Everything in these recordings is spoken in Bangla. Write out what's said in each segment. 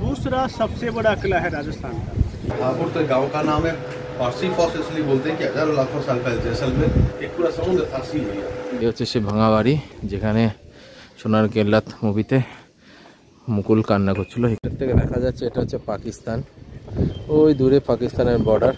दूसरा सबसे बड़ा किला है राजस्थान का। हापुड़ तो गांव का नाम है, फारसी फॉस इसलिए बोलते हैं कि हजारों लाखों साल पहले जैसलमेर एक पूरा समुद्र था। सी এই হচ্ছে সে ভাঙা বাড়ি যেখানে সোনার কেল্লা মুভিতে মুকুল কান্না করছিল। এখান থেকে দেখা যাচ্ছে এটা হচ্ছে পাকিস্তান, ওই দূরে পাকিস্তানের বর্ডার।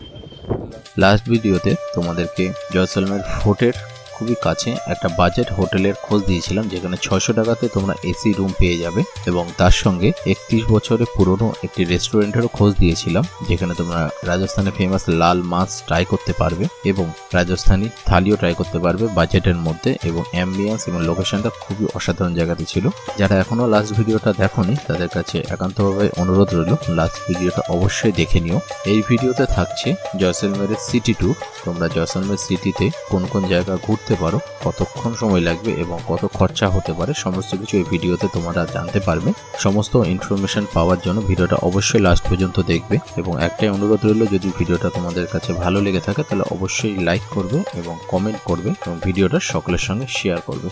লাস্ট ভিডিওতে তোমাদেরকে জয়সলমের ফোর্টের খুবই কাছে একটা বাজেট হোটেলের খোঁজ দিয়েছিলাম, যেখানে 600 টাকাতে তোমরা এসি রুম পেয়ে যাবে এবং তার সঙ্গে 31 বছরের পুরনো একটি রেস্টুরেন্টেরও খোঁজ দিয়েছিলাম, যেখানে তোমরা রাজস্থানের ফেমাস লাল মাছ ট্রাই করতে পারবে এবং রাজস্থানী থালিও ট্রাই করতে পারবে বাজেটের মধ্যে। এবং অ্যাম্বিয়েন্স এবং লোকেশনটা খুবই অসাধারণ জায়গাতে ছিল। যারা এখনো লাস্ট ভিডিওটা দেখোনি তাদের কাছে একান্তভাবে অনুরোধ রইল লাস্ট ভিডিওটা অবশ্যই দেখে নিও। এই ভিডিওতে থাকছে জয়সলমেরের সিটি ট্যুর। তোমরা জয়সলমের সিটিতে কোন কোন জায়গা ঘুরতে পারো, কতক্ষণ সময় লাগবে এবং কত খরচা হতে পারে, সমস্ত কিছু এই ভিডিওতে তোমরা জানতে পারবে। সমস্ত ইনফরমেশন পাওয়ার জন্য ভিডিওটা অবশ্যই লাস্ট পর্যন্ত দেখবে এবং একটাই অনুরোধ রইল, যদি ভিডিওটা তোমাদের কাছে ভালো লেগে থাকে তাহলে অবশ্যই লাইক করবে এবং কমেন্ট করবে এবং ভিডিওটা সকলের সঙ্গে শেয়ার করবে।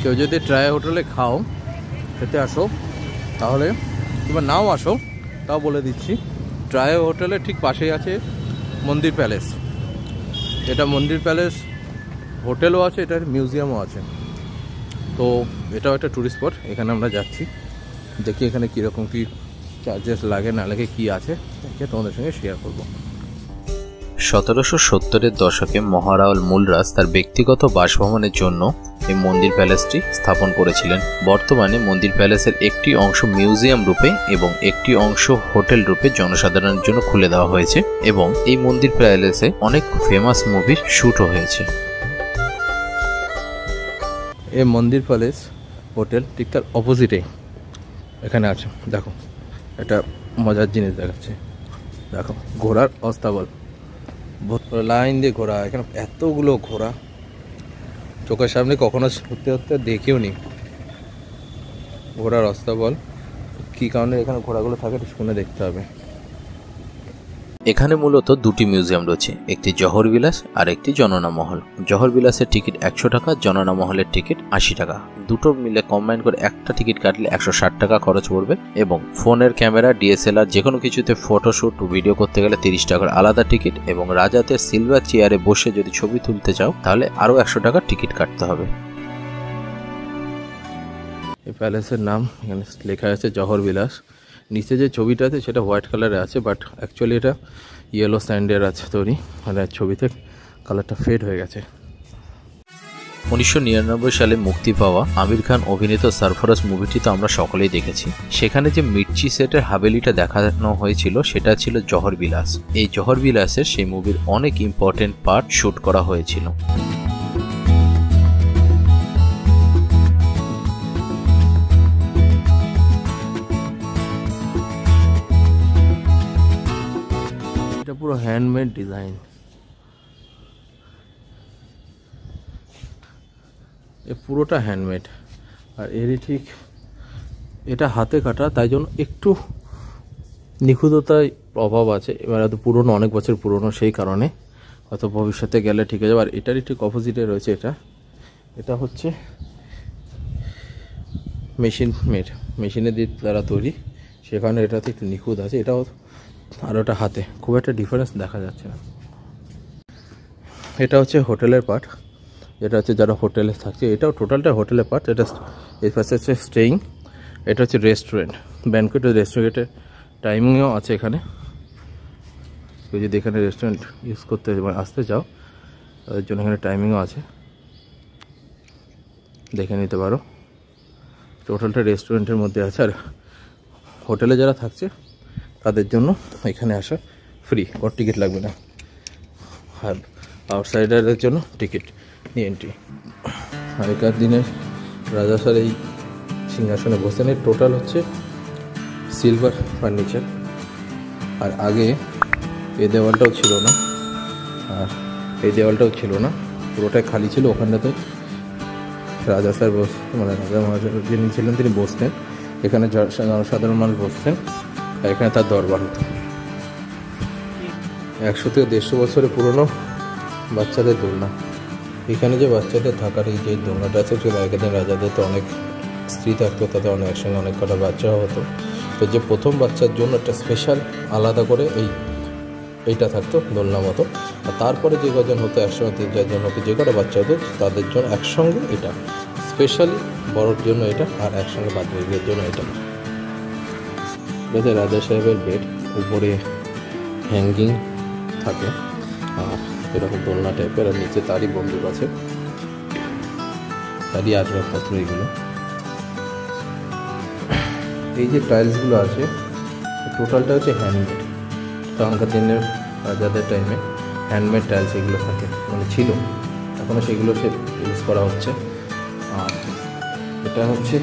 কেউ যদি ট্রাই হোটেলে খাও খেতে আসো, তাহলে তোমরা নাও আসো, তাও বলে দিচ্ছি। ট্রাই হোটেলের ঠিক পাশেই আছে মন্দির প্যালেস। এটা মন্দির প্যালেস হোটেলও আছে, এটার মিউজিয়ামও আছে। তো এটাও একটা ট্যুরিস্ট স্পট, এখানে আমরা যাচ্ছি। দেখি এখানে কীরকম কী চার্জেস লাগে না লাগে কী আছে, তোমাদের সঙ্গে শেয়ার করবো। 1770-এর দশকে মহারাওয়াল মুলরাজ তার ব্যক্তিগত বাসভবনের জন্য এই মন্দির প্যালেসটি স্থাপন করেছিলেন। বর্তমানে মন্দির প্যালেসের একটি অংশ মিউজিয়াম রূপে এবং একটি অংশ হোটেল রূপে জনসাধারণের জন্য খুলে দেওয়া হয়েছে এবং এই মন্দির প্যালেসে অনেক ফেমাস মুভির শ্যুটও হয়েছে। এই মন্দির প্যালেস হোটেল ঠিক তার অপোজিটে এখানে আছে। দেখো এটা মজার জিনিস দেখাচ্ছে, দেখো ঘোড়ার অস্তাবল, লাইন দিয়ে ঘোড়া, এখানে এতগুলো ঘোড়া চোখের সামনে কখনো ঘুরতে ঘুরতে দেখিও নি। ঘোড়ার অস্তাবল কী কারণে এখানে ঘোড়াগুলো থাকে শুনে দেখতে হবে। এখানে মূলত দুটি মিউজিয়াম রয়েছে, একটি জহর বিলাস আর একটি জননা মহল। জহর বিলাসের টিকিট 100 টাকা, জননা মহলের টিকিট 80 টাকা। দুটো মিলে কম্বাইন করে একটা টিকিট কাটলে 160 টাকা খরচ পড়বে এবং ফোনের ক্যামেরা ডিএসএলআর যে কোনো কিছুতে ফটোশ্যুট ভিডিও করতে গেলে 30 টাকার আলাদা টিকিট এবং রাজাদের সিলভার চেয়ারে বসে যদি ছবি তুলতে চাও তাহলে আরও 100 টাকার টিকিট কাটতে হবে। এই প্যালেসের নাম এখানে লেখা আছে জহর বিলাস। নিচে যে ছবিটা আছে সেটা হোয়াইট কালারে আছে, বাট অ্যাকচুয়ালি এটা ইয়েলো স্যান্ডের আছে তৈরি, মানে ছবিতে কালারটা ফেড হয়ে গেছে। 1999 সালে মুক্তি পাওয়া আমির খান অভিনীত সরফরাজ মুভিটি তো আমরা সকলেই দেখেছি। সেখানে যে মির্চি সেটের হাভেলিটা দেখানো হয়েছিল সেটা ছিল জহর বিলাস। এই জহর বিলাসের সেই মুভির অনেক ইম্পর্টেন্ট পার্ট শ্যুট করা হয়েছিল। এটা পুরো হ্যান্ডমেড ডিজাইন, এ পুরোটা হ্যান্ডমেড। আর এরই ঠিক এটা হাতে কাটা, তাই জন্য একটু নিখুঁততায় অভাব আছে। এবার এত পুরনো, অনেক বছর পুরনো, সেই কারণে হয়তো ভবিষ্যতে গেলে ঠিক আছে। আর এটারই ঠিক অপোজিটে রয়েছে এটা হচ্ছে মেশিনে দিয়ে তারা তৈরি, সেখানে এটাতে একটু নিখুঁত আছে। এটাও আর ওটা হাতে, খুব একটা ডিফারেন্স দেখা যাচ্ছে না। এটা হচ্ছে হোটেলের পার্ট, যেটা হচ্ছে যারা হোটেলে থাকছে, এটাও টোটালটা হোটেলের পার্ট। এটা এই পাশে হচ্ছে স্টেইং, এটা হচ্ছে রেস্টুরেন্ট, ব্যানকুয়েট রেস্টুরেন্টের টাইমিংও আছে এখানে। কেউ যদি এখানে রেস্টুরেন্ট ইউজ করতে আসতে চাও তাদের জন্য এখানে টাইমিংও আছে, দেখে নিতে পারো। টোটালটা রেস্টুরেন্টের মধ্যে আছে। আর হোটেলে যারা থাকছে তাদের জন্য এখানে আসা ফ্রি, কোনো টিকিট লাগবে না। আর আউটসাইডারদের জন্য টিকিট নিয়ে এন্ট্রি। আগেকার দিনে রাজা স্যার এই সিংহাসনে বসতেন। এর টোটাল হচ্ছে সিলভার ফার্নিচার। আর আগে এই দেওয়ালটাও ছিল না, আর এই দেওয়ালটাও ছিল না, পুরোটাই খালি ছিল। ওখানটাতে রাজা স্যার মানে রাজা মহারাজা যিনি ছিলেন তিনি বসতেন, এখানে জনসাধারণ মানুষ বসতেন, আর এখানে তার দরবার হতো। 100 থেকে 150 বছরের পুরনো বাচ্চাদের দোলনা। এখানে যে বাচ্চাদের থাকার এই যে দোলনাটা আছে, সেটা আগের দিন রাজাদের তো অনেক স্ত্রী থাকতো, তাতে অনেক একসঙ্গে অনেক কটা বাচ্চাও হতো। তো যে প্রথম বাচ্চার জন্য একটা স্পেশাল আলাদা করে এইটা থাকতো দোলনা মতো, আর তারপরে যে কজন হতো একসঙ্গে 3-4 জন হতো, যে কটা বাচ্চা হতো তাদের জন্য একসঙ্গে এটা স্পেশালি বড়োর জন্য এটা, আর একসঙ্গে বাচ্চাদের জন্য এটা। এটাতে রাজা সাহেবের বেড, উপরে হ্যাঙ্গিং থাকে আর এরকম দোলনা টাইপের, আর নিচে তারই বন্দুক আছে, তারই আসবাবপত্র এগুলো। এই যে টাইলসগুলো আছে টোটালটা হচ্ছে হ্যান্ডমেড। তখনকার দিনের রাজাদের টাইমে হ্যান্ডমেড টাইলস এগুলো থাকে, মানে ছিল, এখনও সেগুলো সে ইউজ করা হচ্ছে। আর এটা হচ্ছে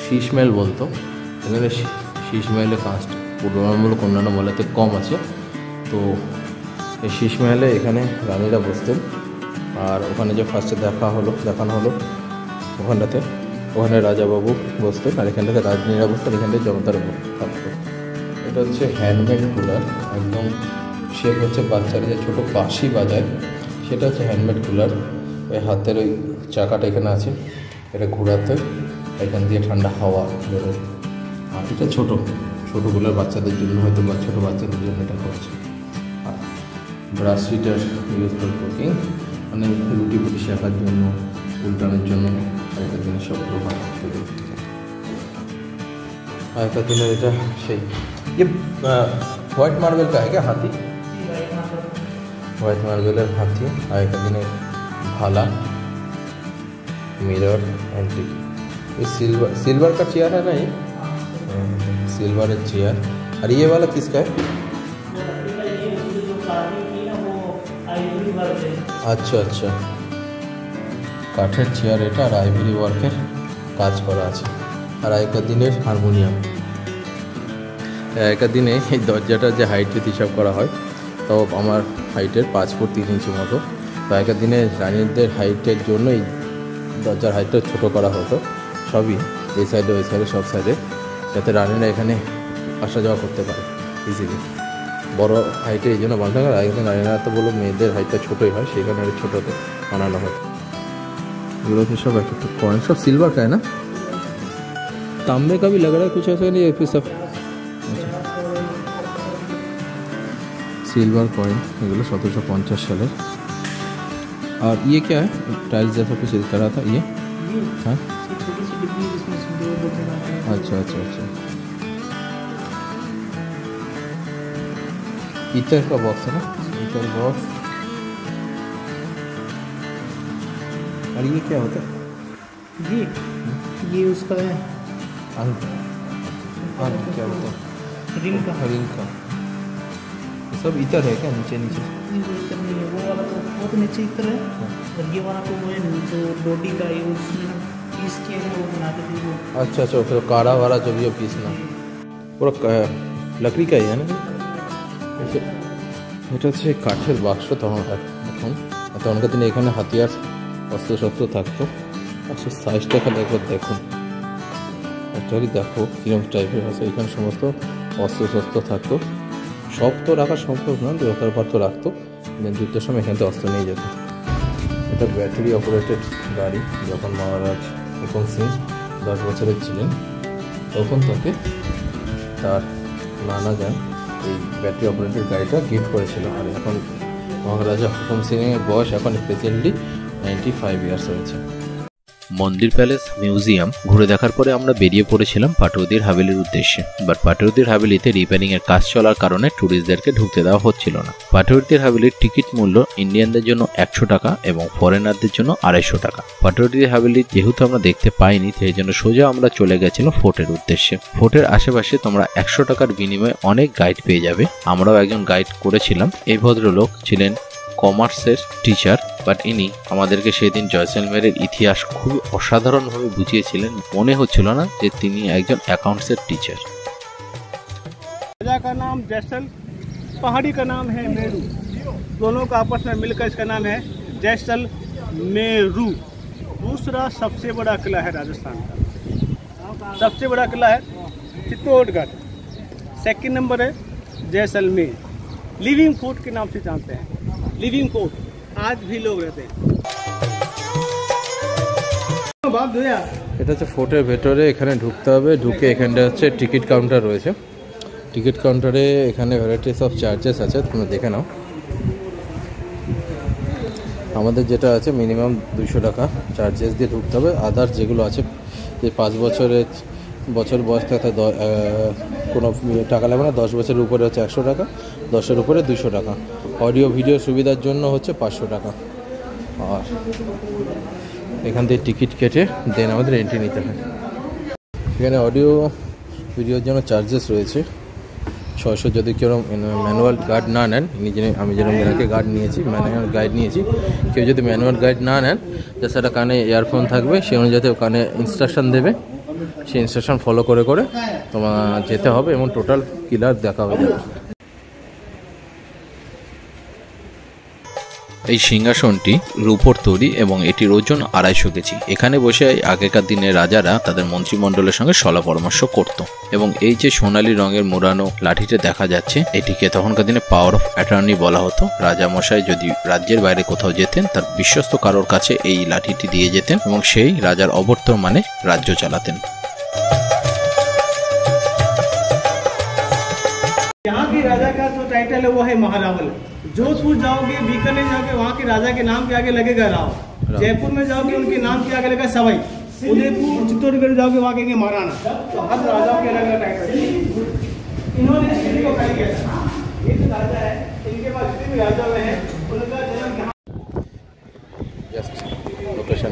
শীষমহল বলতো, এখানে শীষমহলের কাজটা তুলনামূলক অন্যান্য মহলেতে কম আছে। তো এই শীষমহলে এখানে রানীরা বসতেন, আর ওখানে যে ফার্স্টে দেখানো হলো ওখানটাতে, ওখানে রাজাবাবু বসতেন, আর এখানটাতে রাজনীরা বসতেন, এখানটায় জনতার থাকতো। এটা হচ্ছে হ্যান্ডমেড কুলার, একদম শেপ হচ্ছে বাচ্চারা যে ছোটো বাঁশি বাজায় সেটা হচ্ছে হ্যান্ডমেড কুলার। ওই হাতের ওই চাকাটা এখানে আছে, এটা ঘোরাতে এখান দিয়ে ঠান্ডা হাওয়া বেরোয়। আর এটা ছোটো কুলার, বাচ্চাদের জন্য হয়তো বা ছোটো বাচ্চাদের জন্য এটা করছে। আর brush heater use for cooking, মানে রুটি ফুটি শেখার জন্য, উল্টানোর জন্য আগেকার দিনের সব ব্যবহার করতে। আগেকার দিনের এটা সেই ये হোয়াইট মার্বেল का है क्या हाथी? হোয়াইট মার্বেলের হাতি, আগেকার দিনের भाला, मिरर, एंटीक। ये सिल्वर का चेयर है ना, ये सिल्वर चेयर। और ये वाला किसका है? अच्छा अच्छा, কাঠের চেয়ার এটা, আর আইভরি ওয়ার্কের কাজ করা আছে। আর আগেকার দিনের হারমোনিয়াম। আগেকার দিনে এই দরজাটার যে হাইটের হিসাব করা হয়, তো আমার হাইটের 5 ফুট 3 ইঞ্চি মতো। তো আগেকার দিনে রানীদের হাইটের জন্য এই দরজার হাইটটা ছোটো করা হতো, সবই এই সাইডে ওই সাইডে সব সাইডে, যাতে রানীরা এখানে আসা যাওয়া করতে পারে ইজিলি। বড় হাইটে এই জন্য বানানো হয়। আগেকার রানীরা তো বলো মেয়েদের হাইটটা ছোটোই হয়, সেখানে ছোটোতে বানানো হয়। एগুলো तो सब एक कॉइन, सब सिल्वर का है ना, तांबे का भी लग रहा है कुछ ऐसा नहीं है, फिर सब सिल्वर कॉइन। एগুলো 1750 साल। और ये क्या है, टाइल्स जैसा कुछ दिख रहा था ये? हाँ, अच्छा अच्छा अच्छा, इतर का बॉक्स है ना, इतर बॉक्स। और ये क्या होता है? ये उसका है अंक क्या होता है? रिंग का। सब इतर है क्या, नीचे नीचे? इतर नहीं है, वो वाला तो वो तो नीचे इतर है, और ये वाला तो वो है जो रोटी का है, उसमें ना पीस के वो बनाते थे वो। अच्छा अच्छा, फिर काढ़ा वाला जो भी है पीसना, पूरा लकड़ी का ही है ना? এটা হচ্ছে কাঠের বাক্স। তখনকার দিনে এখানে হাতিয়ার অস্ত্র শস্ত্র থাকতো। আচ্ছা, সাইজটা খালি একবার দেখুন, অ্যাকচুয়ালি দেখো কীরকম টাইপের আছে। এখানে সমস্ত অস্ত্র শস্ত্র থাকতো, সব তো রাখা সম্ভব না, দরকার পড়তো রাখতো, যুদ্ধের সময় এখান থেকে অস্ত্র নিয়ে যেত। এটা ব্যাটারি অপারেটেড গাড়ি। যখন মহারাজ হুকুম সিং 10 বছরের ছিলেন, তখন তাকে তার নানা যান এই ব্যাটারি অপারেটেড গাড়িটা গিফট করেছিল। আর এখন মহারাজা হুকুম সিংয়ের বয়স এখন প্রেজেন্টলি 95 ইয়ার্স হয়েছে। মন্দির প্যালেস মিউজিয়াম ঘুরে দেখার পরে আমরা বেরিয়ে পড়েছিলাম পাটৌদির হাভেলির উদ্দেশ্যে। বাট পাটৌদির হাভেলিতে রিপেয়ারিং এর কাজ চলার কারণে ট্যুরিস্টদেরকে ঢুকতে দেওয়া হচ্ছিল না। পাটৌদির হাভেলির টিকিট মূল্য ইন্ডিয়ানদের জন্য 100 টাকা এবং ফরেনারদের জন্য 250 টাকা। পাটৌদির হাভেলি যেহেতু আমরা দেখতে পাইনি, সেই জন্য সোজা আমরা চলে গেছিলাম ফোর্টের উদ্দেশ্যে। ফোর্টের আশেপাশে তোমরা 100 টাকার বিনিময়ে অনেক গাইড পেয়ে যাবে। আমরাও একজন গাইড করেছিলাম। এই ভদ্রলোক ছিলেন কমার্সের টিচার, বাট ইনি আমাদেরকে সেদিন জয়সলমেরের ইতিহাস খুব অসাধারণভাবে বুঝিয়েছিলেন। মনে হচ্ছিল না যে তিনি একজন অ্যাকাউন্টসের টিচার। राजा का नाम जैसल, पहाड़ी का नाम है मेरू, दोनों का आपस में मिलकर इसका नाम है जैसलमेरू। दूसरा सबसे बड़ा किला है राजस्थान का, सबसे बड़ा किला है चित्तौड़गढ़। सेकंड नंबर है जैसलमेर। लिविंग फोर्ट के नाम से जानते हैं, लिविंग फोर्ट आज भी लोग रहते हैं। बाप धोया এটা হচ্ছে ফোর্টের ভেতরে, এখানে ঢুকতে হবে। ঢুকে এখানটা হচ্ছে টিকিট কাউন্টার রয়েছে। টিকিট কাউন্টারে এখানে ভ্যারাইটিস অফ চার্জেস আছে, তোমরা দেখে নাও। আমাদের যেটা আছে মিনিমাম 200 টাকা চার্জেস দিয়ে ঢুকতে হবে। আদার্স যেগুলো আছে, যে 5 বছর বয়স থাকতে কোনো টাকা লাগবে না। 10 বছরের উপরে হচ্ছে 100 টাকা, 10-এর উপরে 200 টাকা। অডিও ভিডিও সুবিধার জন্য হচ্ছে 500 টাকা। আর এখান থেকে টিকিট কেটে দেন আমাদের এন্ট্রি নিতে হয়। এখানে অডিও ভিডিওর জন্য চার্জেস রয়েছে 600। যদি কেউ ম্যানুয়াল গাইড না নেন, আমি যেরকম এনাকে গাইড নিয়েছি, ম্যানুয়াল গাইড নিয়েছি, কেউ যদি ম্যানুয়াল গাইড না নেন, যে সেটা কানে ইয়ারফোন থাকবে, সেই অনুযায়ী কানে ইনস্ট্রাকশন দেবে, সেই ইনস্ট্রাকশন ফলো করে তোমার যেতে হবে এবং টোটাল ক্লিয়ার দেখা হয়ে যাবে। এই সিংহাসনটি রূপোর তৈরি এবং এটির ওজন 250 কেজি। এখানে বসে আগেকার দিনে রাজারা তাদের মন্ত্রিমণ্ডলের সঙ্গে সলা পরামর্শ করত। এবং এই যে সোনালী রঙের মোড়ানো লাঠিটা দেখা যাচ্ছে, এটিকে তখনকার দিনে পাওয়ার অফ অ্যাটর্নি বলা হতো। রাজামশাই যদি রাজ্যের বাইরে কোথাও যেতেন, তার বিশ্বস্ত কারোর কাছে এই লাঠিটি দিয়ে যেতেন এবং সেই রাজার অবর্তমানে রাজ্য চালাতেন। यहाँ के राजा का जो टाइटल है वो है महारावल। जोधपुर जाओगे, बीकानेर जाओगे, वहाँ के राजा के नाम के आगे लगेगा राव। जयपुर में जाओगे उनके नाम के आगे लगेगा सवाई। उदयपुर चित्तौड़गढ़ जाओगे वहाँ कहेंगे महाराणा। तो हर राजाओं के अलग अलग टाइटल है। इन्होंने सिटी को खड़ा किया था। ये जो राजा है, इनके पास जितने भी राजा हुए हैं उनका जन्म यहाँ जस्ट लोकेशन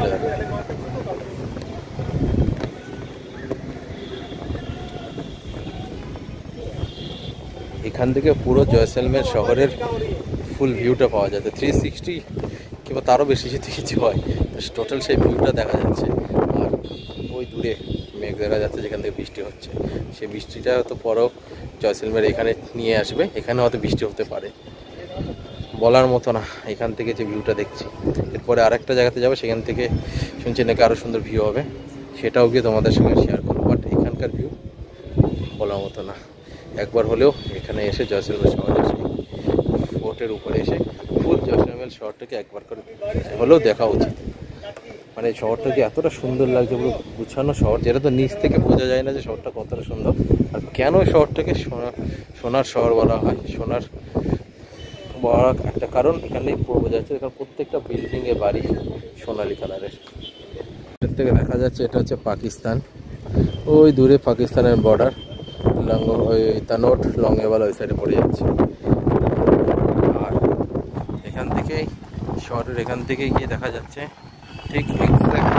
এখান থেকে পুরো জয়সলমের শহরের ফুল ভিউটা পাওয়া যাচ্ছে। 360 কিংবা তারও বেশি যদি কিছু হয়, টোটাল সেই ভিউটা দেখা যাচ্ছে। আর ওই দূরে মেঘ দেখা যাচ্ছে যেখান থেকে বৃষ্টি হচ্ছে, সেই বৃষ্টিটা হয়তো পরেও জয়সলমের এখানে নিয়ে আসবে। এখানে হয়তো বৃষ্টি হতে পারে, বলার মতো না। এখান থেকে যে ভিউটা দেখছি, এরপরে আরেকটা জায়গাতে যাবো, সেখান থেকে শুনছি নাকি আরও সুন্দর ভিউ হবে, সেটাও গিয়ে তোমাদের সঙ্গে শেয়ার করবো। বাট এখানকার ভিউ বলার মতো না। একবার হলেও এখানে এসে জয়সলমের শহরে এসে ফোর্টের উপরে এসে ফুল জয়সলমের শহরটাকে একবার করে হলেও দেখা উচিত। মানে শহরটাকে এতটা সুন্দর লাগছে, পুরো গুছানো শহর, যেটা তো নিচ থেকে বোঝা যায় না যে শহরটা কতটা সুন্দর। আর কেন শহরটাকে সোনার শহর বলা হয়, সোনার বড় একটা কারণ এখানেই বোঝা যাচ্ছে। এখানে প্রত্যেকটা বিল্ডিংয়ে বাড়ি সোনালি কালারের। এর থেকে দেখা যাচ্ছে এটা হচ্ছে পাকিস্তান। ওই দূরে পাকিস্তানের বর্ডার, ওই তানোট লঙ্গেওয়ালা ওই সাইডে পড়ে যাচ্ছে। আর এখান থেকেই শহরের এখান থেকে গিয়ে দেখা যাচ্ছে ঠিক এক্স্যাক্ট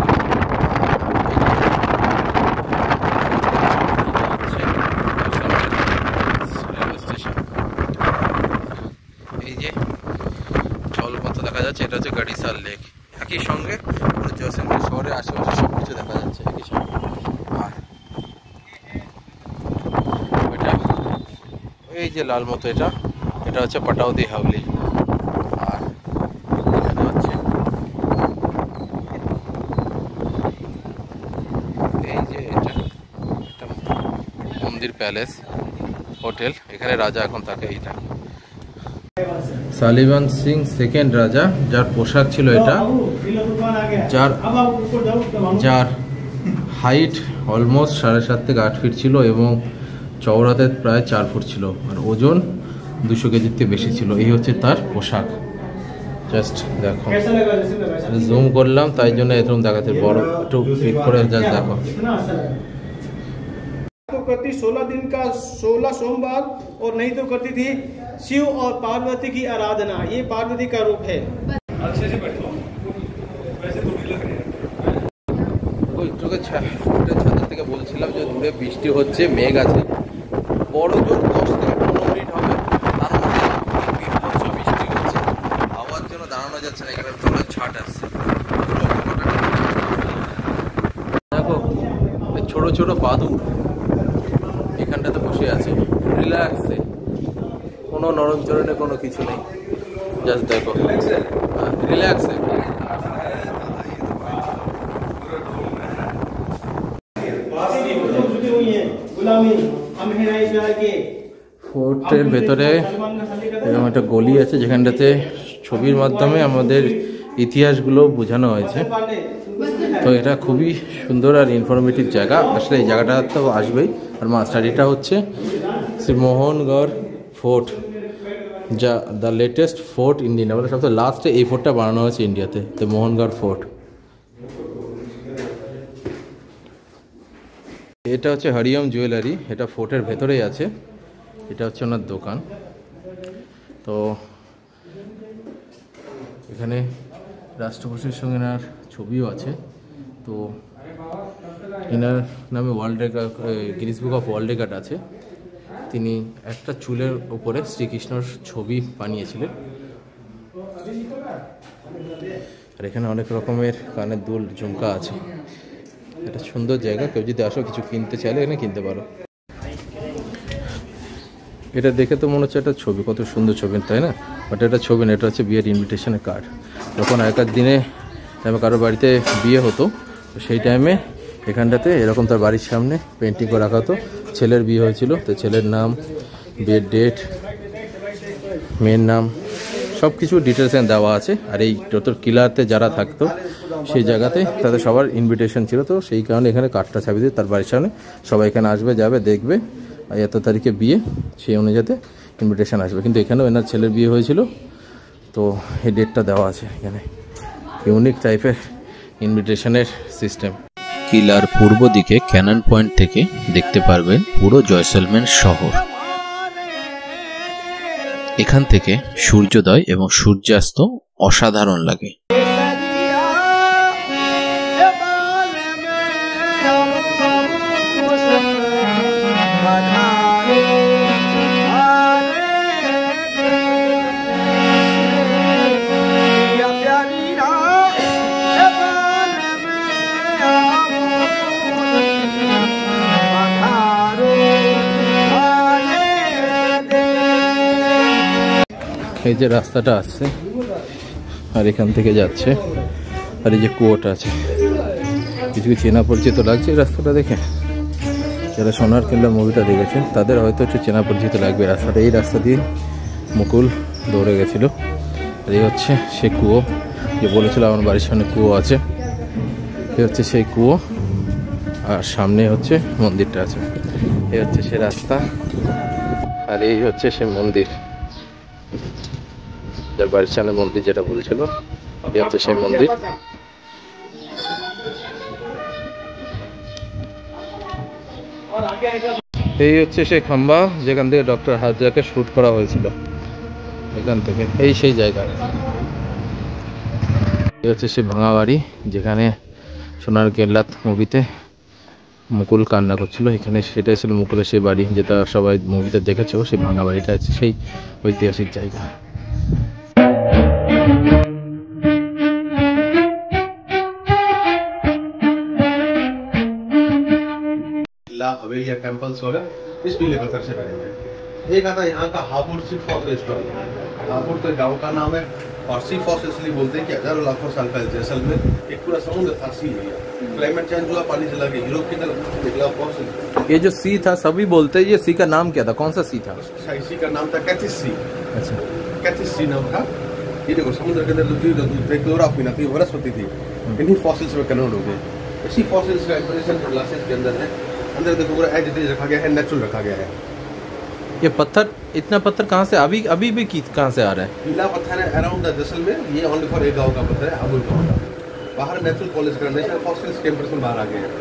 এই যে জলপথ দেখা যাচ্ছে, এটা হচ্ছে গাড়িসার লেক। একই সঙ্গে জয়সলমের শহরের আশেপাশে সব কিছু দেখা যাচ্ছে একই সঙ্গে। আর এই যে লাল মতো এটা হচ্ছে পাটাউদি হাভলি। আর এখানে হচ্ছে এই যে এটা মন্দির প্যালেস হোটেল, এখানে রাজা এখন থাকে। এইটা সালিভান সিং সেকেন্ড রাজা, যার পোশাক ছিল এটা, যার হাইট অলমোস্ট 7.5 থেকে 8 ফিট ছিল এবং চওড়াতে প্রায় 4 ফুট ছিল, আর ওজন 200 কেজির থেকে বেশি ছিল। এই হচ্ছে তার পোশাক। জাস্ট দেখো, জুম করলাম তাই জন্য এরকম দেখাচ্ছে, বড় একটু ক্লিক করে জাস্ট দেখো। तो करती 16 दिन का 16 सोमवार, और नहीं तो करती थी शिव और पार्वती की आराधना। ये पार्वती का रूप है। अच्छे से बैठो, वैसे तो नहीं लग रहा है। ওই তোকে ছাদের থেকে বলছিলাম যে দূরে বৃষ্টি হচ্ছে, মেঘ আছে, বড় জোর 10 থেকে 15 মিনিট হবে, তার মধ্যে বৃষ্টি হচ্ছে, আওয়াজ জন্য দাঁড়ানো যাচ্ছে না, এখানে তোলার ছাট আসছে। দেখো ছোট ছোট বাদুড় এখানটাতে বসে আছে রিল্যাক্সে, কোনো নরমচরণে কোনো কিছু নেই, জাস্ট দেখো রিল্যাক্সে। ফোর্টের ভেতরে এরকম একটা গলি আছে, যেখানটাতে ছবির মাধ্যমে আমাদের ইতিহাসগুলো বোঝানো হয়েছে। তো এটা খুবই সুন্দর আর ইনফরমেটিভ জায়গা। আসলে এই জায়গাটা তো আসবেই। আর মাস্টার এটা হচ্ছে শ্রী মোহনগড় ফোর্ট, যা the latest fort in India, মানে সবথেকে লাস্টে এই ফোর্টটা বানানো হয়েছে ইন্ডিয়াতে, দ্য মোহনগড় ফোর্ট। এটা হচ্ছে হরিওম জুয়েলারি, এটা ফোর্টের ভেতরেই আছে। এটা হচ্ছে ওনার দোকান। তো এখানে রাষ্ট্রপতির সঙ্গে এনার ছবিও আছে। তো এনার নামে world record, Guinness book of world record আছে। তিনি একটা চুলের উপরে শ্রীকৃষ্ণর ছবি বানিয়েছিলেন। আর এখানে অনেক রকমের কানের দুল, ঝুমকা আছে। এটা সুন্দর জায়গা, কেউ যদি আসো কিছু কিনতে চাইলে এখানে কিনতে পারো। এটা দেখে তো মনে হচ্ছে একটা ছবি, কত সুন্দর ছবি, তাই না? বাট এটা ছবি না, এটা হচ্ছে বিয়ের ইনভিটেশনের কার্ড। যখন আগেকার দিনে কারোর বাড়িতে বিয়ে হতো, তো সেই টাইমে এখানটাতে এরকম তার বাড়ির সামনে পেন্টিং করে রাখা হতো। ছেলের বিয়ে হয়েছিল, তো ছেলের নাম, বিয়ের ডেট, মেয়ের নাম, সব কিছু ডিটেলস এখানে দেওয়া আছে। আর এই টোটাল কিলারতে যারা থাকতো সেই জায়গাতে তাদের সবার ইনভিটেশন ছিল। তো সেই কারণে এখানে কার্ডটা ছাপি দিয়ে তার বাড়ির সামনে সবাই এখানে আসবে, যাবে, দেখবে এত তারিখে বিয়ে, সেই অনুযায়ী ইনভিটেশন আসবে। কিন্তু এখানেও এনার ছেলের বিয়ে হয়েছিল, তো এই ডেটটা দেওয়া আছে এখানে। ইউনিক টাইপের ইনভিটেশনের সিস্টেম। কিলার পূর্ব দিকে ক্যানন পয়েন্ট থেকে দেখতে পারবেন পুরো জয়সলমের শহর। এখান থেকে সূর্যোদয় এবং সূর্যাস্ত অসাধারণ লাগে। এই যে রাস্তাটা আসছে আর এখান থেকে যাচ্ছে, আর এই যে কুয়োটা আছে, কিছু কিছু চেনা পরিচিত লাগছে এই রাস্তাটা দেখে। যারা সোনার কেল্লা মুভিটা দেখেছেন তাদের হয়তো একটু চেনা পরিচিত লাগবে রাস্তাটা। এই রাস্তা দিয়ে মুকুল দৌড়ে গেছিলো। আর এই হচ্ছে সে কুয়ো যে বলেছিল আমার বাড়ির সামনে কুয়ো আছে। এই হচ্ছে সেই কুয়ো, আর সামনে হচ্ছে মন্দিরটা আছে। এই হচ্ছে সে রাস্তা, আর এই হচ্ছে সে মন্দির, যার বাড়ির সামনে মন্দির যেটা বলছিল। এই হচ্ছে সেই মন্দির। এই হচ্ছে সেই খাম্বা যেখান থেকে ডক্টর হাজরাকে শুট করা হয়েছিল, এখান থেকে। এই সেই জায়গা। এই হচ্ছে সেই ভাঙা বাড়ি যেখানে সোনার কেল্লা মুভিতে মুকুল কান্না করছিল। এখানে সেটাই ছিল মুকুলের সেই বাড়ি, যেটা সবাই মুভিতে দেখেছো। সেই ভাঙা বাড়িটা আছে সেই ঐতিহাসিক জায়গা। हवेलिया टेम्पल्स वगैरह इस पीले पत्थर से बने हुए हैं। एक आता है यहाँ का हापुड़ सी फॉसिल स्टोन। हापुड़ तो गांव का नाम है, और सी फॉसिल इसलिए बोलते हैं कि हजारों लाखों साल पहले जैसलमेर एक पूरा समुद्र था, सी एरिया। क्लाइमेट चेंज हुआ, पानी चला गया, यूरोप की तरफ निकला फॉसिल। ये जो सी था, सभी बोलते हैं ये सी का नाम क्या था, कौन सा सी था? सी का नाम था कैथिस सी। अच्छा, कैथिस सी नाम था। ये देखो समुद्र के अंदर जो जीव जंतु थे, क्लोराफिना थी, वनस्पति थी, इन्हीं फॉसिल्स में कन्वर्ट हो गए। इसी फॉसिल्स का इंपोर्टेशन ग्लासेस के अंदर है। अंदर देखो पूरा एज इट इज रखा गया है, नेचुरल रखा गया है। ये पत्थर, इतना पत्थर कहाँ से अभी भी कहाँ से आ रहा है? पीला पत्थर है अराउंड द जैसलमेर। ये ओनली फॉर एक गांव का पत्थर है, हापुड़ गांव का। बाहर नेचुरल पॉलिश करने से फॉसिल्स टेम्परेचर बाहर आ गए हैं।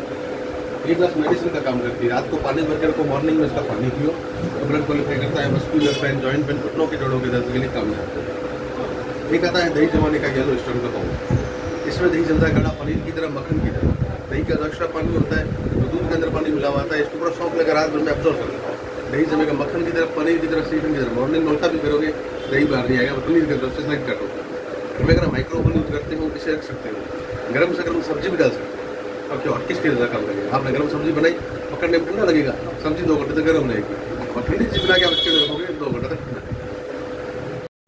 ये ग्लास मेडिसिन का काम करती है। रात को पानी भर कर को मॉर्निंग में इसका पानी पियो, तो ब्लड क्वालिफाई करता है। मस्कुलर पेन, जॉइंट पेन, घुटनों के जोड़ों के दर्द के लिए काम में आता है। एक आता है दही जमाने का येलो स्टोन का पाउडर। इसमें दही जमता है गड़ा पनीर की तरह, मक्खन की तरह। दही का एक्स्ट्रा पानी होता है, तो दूध के अंदर पानी मिला हुआ आता है। इसको पूरा सौंफ लेकर रात भर में एब्जॉर्ब कर लेता है। दही जमेगा मक्खन की तरह, पनीर की तरह, श्रीखंड की तरह। मॉर्निंग में उल्टा भी करोगे दही बाहर नहीं आएगा, पनीर की तरफ से स्लाइड कट होगा। मैं अगर माइक्रोवेव यूज करते हो इसे रख सकते हो। गरम से गरम सब्जी भी डाल सकते हो। और क्या और किसके ज़्यादा काम लगेगा? आपने गरम सब्जी बनाई, पकड़ने में ठंडा लगेगा, सब्जी 2 घंटे तक गर्म रहेगी। और ठंडी चीज बना के आप इसके अंदर रखोगे 2 घंटे तक ठंडा।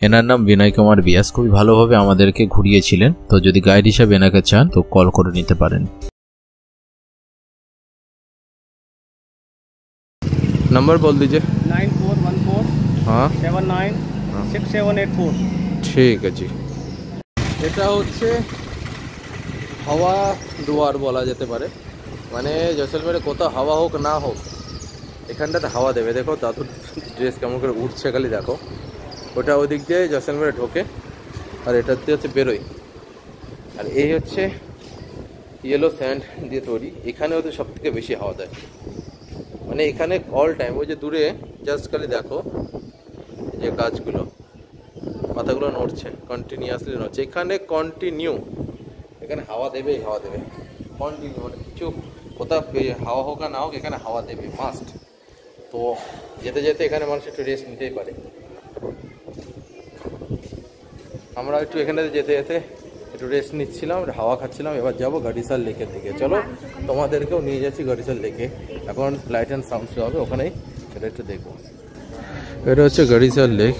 এনার নাম বিনয় কুমার বিয়াস, খুবই ভালোভাবে আমাদেরকে ঘুরিয়েছিলেন। তো যদি গাইড হিসাবে এনাকে চান তো কল করে নিতে পারেন। नंबर बोल दीजिए। 9414 हाँ 796784। ठीक है जी। এটা হচ্ছে হাওয়া দুয়ার বলা যেতে পারে, মানে জয়সলমেরে কোথাও হাওয়া হোক না হোক এখানটাতে হাওয়া দেবে। দেখো দাদুর ড্রেস কেমন করে উঠছে খালি দেখো। ওটা ওদিক দিয়ে জয়সলমেরে ঢোকে আর এটা দিয়ে হচ্ছে বেরোয়। আর এই হচ্ছে ইয়েলো স্যান্ড দিয়ে তৈরি, এখানে ওদের সব থেকে বেশি হাওয়া দেয়, মানে এখানে অল টাইম। ওই যে দূরে জাস্ট খালি দেখো যে গাছগুলো পাতাগুলো নড়ছে, কন্টিনিউয়াসলি নড়ছে, এখানে কন্টিনিউ, এখানে হাওয়া দেবে কন্টিনিউ, মানে কিছু কোথাও হাওয়া হোক আর না হোক এখানে হাওয়া দেবে মাস্ট। তো যেতে যেতে এখানে মানুষ একটু রেস্ট নিতেই পারে। আমরা একটু এখানে যেতে যেতে একটু রেস্ট নিচ্ছিলাম, হাওয়া খাচ্ছিলাম। এবার যাবো গড়িসাল লেকের দিকে, চলো তোমাদেরকেও নিয়ে যাচ্ছি গড়িসাল লেকে। এখন লাইট অ্যান্ড সাউন্ড শো হবে ওখানেই, সেটা একটু দেখবো। এটা হচ্ছে গড়িসাল লেক।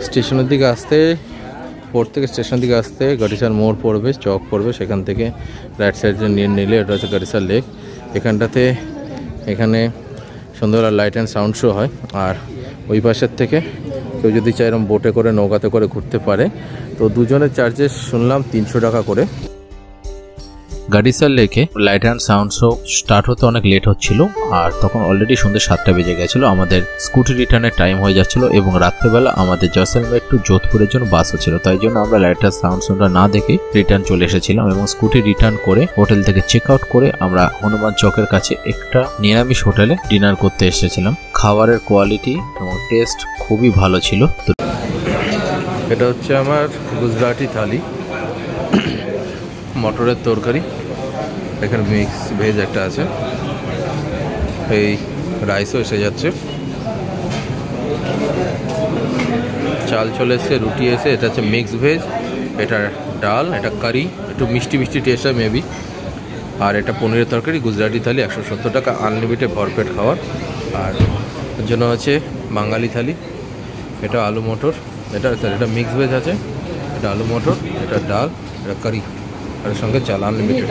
স্টেশনের দিকে আসতে, পোর্ট থেকে স্টেশনের দিকে আসতে গড়িসাল মোড় পড়বে, চক পড়বে, সেখান থেকে রাইট সাইডে নিয়ে নিলে এটা হচ্ছে গড়িসাল লেক। এখানটাতে এখানে সন্ধ্যাবেলা লাইট অ্যান্ড সাউন্ড শো হয়। আর ওই পাশের থেকে কেউ যদি চায় এরকম বোটে করে নৌকাতে করে ঘুরতে পারে, তো দুজনের চার্জেস শুনলাম 300 টাকা করে। গড়িসাল লেকে light and sound show start হতে অনেক লেট হচ্ছিল, আর তখন অলরেডি সন্ধ্যে 7টা বেজে গেছিলো। আমাদের স্কুটি রিটার্নের টাইম হয়ে যাচ্ছিলো এবং রাত্রেবেলা আমাদের জয়সলমের টু যোধপুরের জন্য বাসও ছিল, তাই জন্য আমরা লাইট অ্যান্ড সাউন্ড শোটা না দেখে রিটার্ন চলে এসেছিলাম। এবং স্কুটি রিটার্ন করে হোটেল থেকে চেক আউট করে আমরা হনুমান চকের কাছে একটা নিরামিষ হোটেলে ডিনার করতে এসেছিলাম। খাবারের কোয়ালিটি এবং টেস্ট খুবই ভালো ছিল। তো এটা হচ্ছে আমার গুজরাটি থালি, মটরের তরকারি, এখানে মিক্স ভেজ একটা আছে, এই রাইসও এসে যাচ্ছে, চাল চলে এসছে, রুটি এসে, এটা হচ্ছে মিক্স ভেজ, এটা ডাল, এটা কারি, একটু মিষ্টি মিষ্টি টেস্ট হয় মেবি। আর এটা পনিরের তরকারি, গুজরাটি থালি 170 টাকা, আনলিমিটেড ভরপেট খাওয়ার। আর এর জন্য আছে বাঙালি থালি, এটা আলু মটর, এটা মিক্স ভেজ আছে, এটা আলু মটর, এটা ডাল, এটা কারি, আর সঙ্গে চাল, আনলিমিটেড।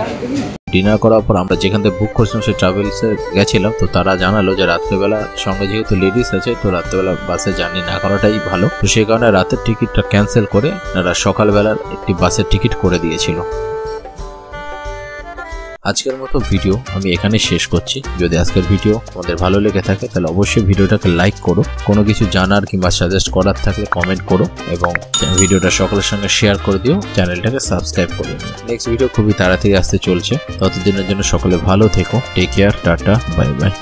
ডিনার করার পর আমরা যেখান থেকে বুক করেছিলাম সেই ট্রাভেলসে গেছিলাম, তো তারা জানালো যে রাত্রেবেলা সঙ্গে যেহেতু লেডিস আছে, তো রাত্রেবেলা বাসে জার্নি না করাটাই ভালো। তো সেই কারণে রাতের টিকিটটা ক্যান্সেল করে তারা সকালবেলার একটি বাসের টিকিট করে দিয়েছিল। আজকের মতো ভিডিও আমি এখানে শেষ করছি। যদি আজকের ভিডিও তোমাদের ভালো লেগে থাকে তাহলে অবশ্যই ভিডিওটাকে লাইক করো, কোনো কিছু জানার কিংবা সাজেস্ট করার থাকলে কমেন্ট করো এবং ভিডিওটা সকলের সঙ্গে শেয়ার করে দিও, চ্যানেলটাকে সাবস্ক্রাইব করে নিও। নেক্সট ভিডিও খুবই তাড়াতাড়ি আসতে চলছে, ততদিনের জন্য সকলে ভালো থেকো, take care, tata, bye by.